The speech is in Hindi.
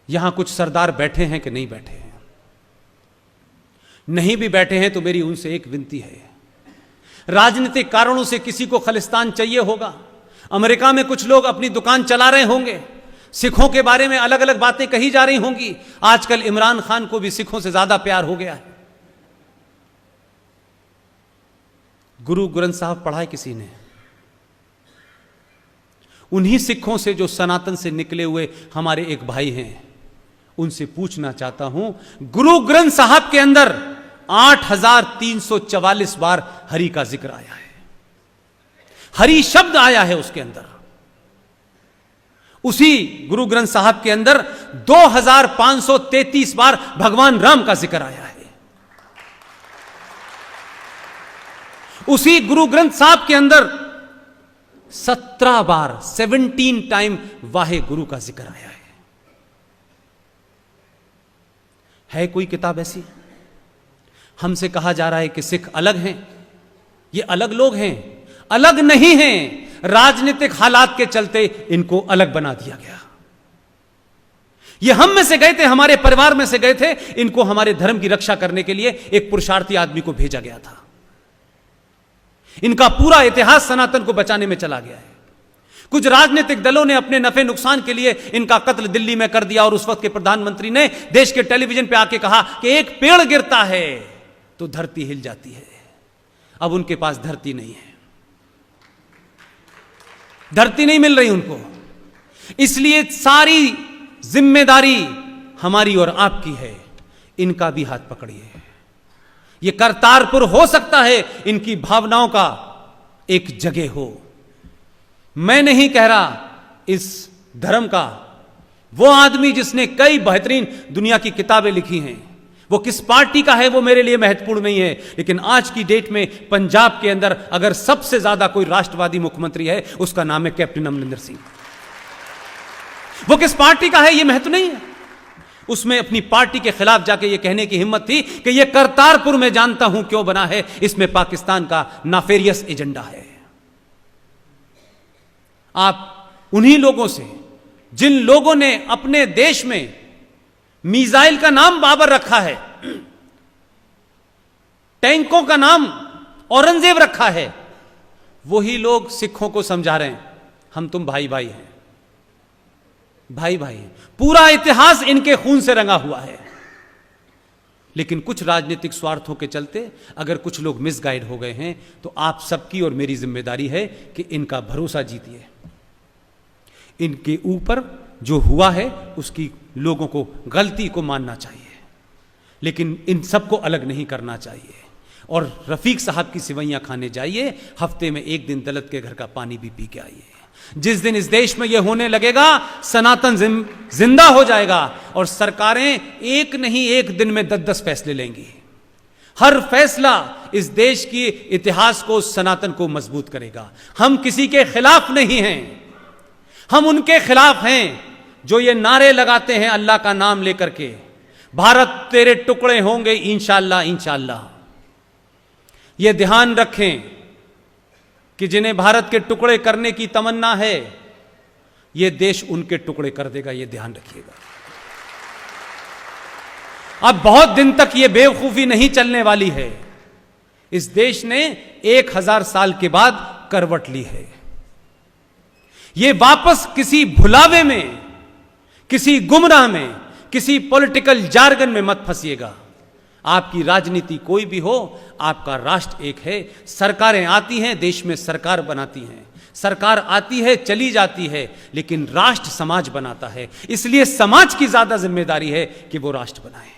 यहां कुछ सरदार बैठे हैं कि नहीं बैठे हैं? नहीं भी बैठे हैं तो मेरी उनसे एक विनती है, राजनीतिक कारणों से किसी को खालिस्तान चाहिए होगा, अमेरिका में कुछ लोग अपनी दुकान चला रहे होंगे, सिखों के बारे में अलग अलग बातें कही जा रही होंगी। आजकल इमरान खान को भी सिखों से ज्यादा प्यार हो गया है। गुरु ग्रंथ साहब पढ़ा है किसी ने? उन्हीं सिखों से जो सनातन से निकले हुए हमारे एक भाई हैं, उनसे पूछना चाहता हूं, गुरु ग्रंथ साहब के अंदर 8344 बार हरि का जिक्र आया है, हरि शब्द आया है उसके अंदर। उसी गुरु ग्रंथ साहब के अंदर 2533 बार भगवान राम का जिक्र आया है। उसी गुरु ग्रंथ साहब के अंदर 17 बार 17 टाइम वाहे गुरु का जिक्र आया है कोई किताब ऐसी? हमसे कहा जा रहा है कि सिख अलग हैं, ये अलग लोग हैं। अलग नहीं हैं, राजनीतिक हालात के चलते इनको अलग बना दिया गया। ये हम में से गए थे, हमारे परिवार में से गए थे, इनको हमारे धर्म की रक्षा करने के लिए एक पुरुषार्थी आदमी को भेजा गया था। इनका पूरा इतिहास सनातन को बचाने में चला गया है। कुछ राजनीतिक दलों ने अपने नफे नुकसान के लिए इनका कत्ल दिल्ली में कर दिया और उस वक्त के प्रधानमंत्री ने देश के टेलीविजन पे आके कहा कि एक पेड़ गिरता है तो धरती हिल जाती है। अब उनके पास धरती नहीं है, धरती नहीं मिल रही उनको, इसलिए सारी जिम्मेदारी हमारी और आपकी है। इनका भी हाथ पकड़िए। यह करतारपुर हो सकता है इनकी भावनाओं का एक जगह हो। मैं नहीं कह रहा इस धर्म का वो आदमी जिसने कई बेहतरीन दुनिया की किताबें लिखी हैं, वो किस पार्टी का है वो मेरे लिए महत्वपूर्ण नहीं है, लेकिन आज की डेट में पंजाब के अंदर अगर सबसे ज्यादा कोई राष्ट्रवादी मुख्यमंत्री है, उसका नाम है कैप्टन अमरिंदर सिंह। वो किस पार्टी का है ये महत्व नहीं है। उसमें अपनी पार्टी के खिलाफ जाके ये कहने की हिम्मत थी कि ये करतारपुर में जानता हूं क्यों बना है, इसमें पाकिस्तान का नाफेरियस एजेंडा है। आप उन्हीं लोगों से, जिन लोगों ने अपने देश में मिसाइल का नाम बाबर रखा है, टैंकों का नाम औरंगजेब रखा है, वही लोग सिखों को समझा रहे हैं हम तुम भाई भाई हैं, भाई भाई हैं। पूरा इतिहास इनके खून से रंगा हुआ है। लेकिन कुछ राजनीतिक स्वार्थों के चलते अगर कुछ लोग मिसगाइड हो गए हैं तो आप सबकी और मेरी जिम्मेदारी है कि इनका भरोसा जीतिए। इनके ऊपर जो हुआ है उसकी लोगों को गलती को मानना चाहिए, लेकिन इन सबको अलग नहीं करना चाहिए। और रफीक साहब की सिवैयां खाने जाइए, हफ्ते में एक दिन दलित के घर का पानी भी पी के आइए। जिस दिन इस देश में यह होने लगेगा, सनातन जिंदा हो जाएगा और सरकारें एक नहीं एक दिन में 10-10 फैसले लेंगी। हर फैसला इस देश की इतिहास को, सनातन को मजबूत करेगा। हम किसी के खिलाफ नहीं हैं, हम उनके खिलाफ हैं जो ये नारे लगाते हैं अल्लाह का नाम लेकर के, भारत तेरे टुकड़े होंगे इंशाअल्लाह इंशाअल्लाह। ये ध्यान रखें कि जिन्हें भारत के टुकड़े करने की तमन्ना है, ये देश उनके टुकड़े कर देगा, ये ध्यान रखिएगा। अब बहुत दिन तक ये बेवकूफी नहीं चलने वाली है। इस देश ने 1000 साल के बाद करवट ली है। ये वापस किसी भुलावे में, किसी गुमराह में, किसी पॉलिटिकल जार्गन में मत फंसिएगा। आपकी राजनीति कोई भी हो, आपका राष्ट्र एक है। सरकारें आती हैं, देश में सरकार बनाती हैं, सरकार आती है चली जाती है, लेकिन राष्ट्र समाज बनाता है। इसलिए समाज की ज्यादा जिम्मेदारी है कि वो राष्ट्र बनाए।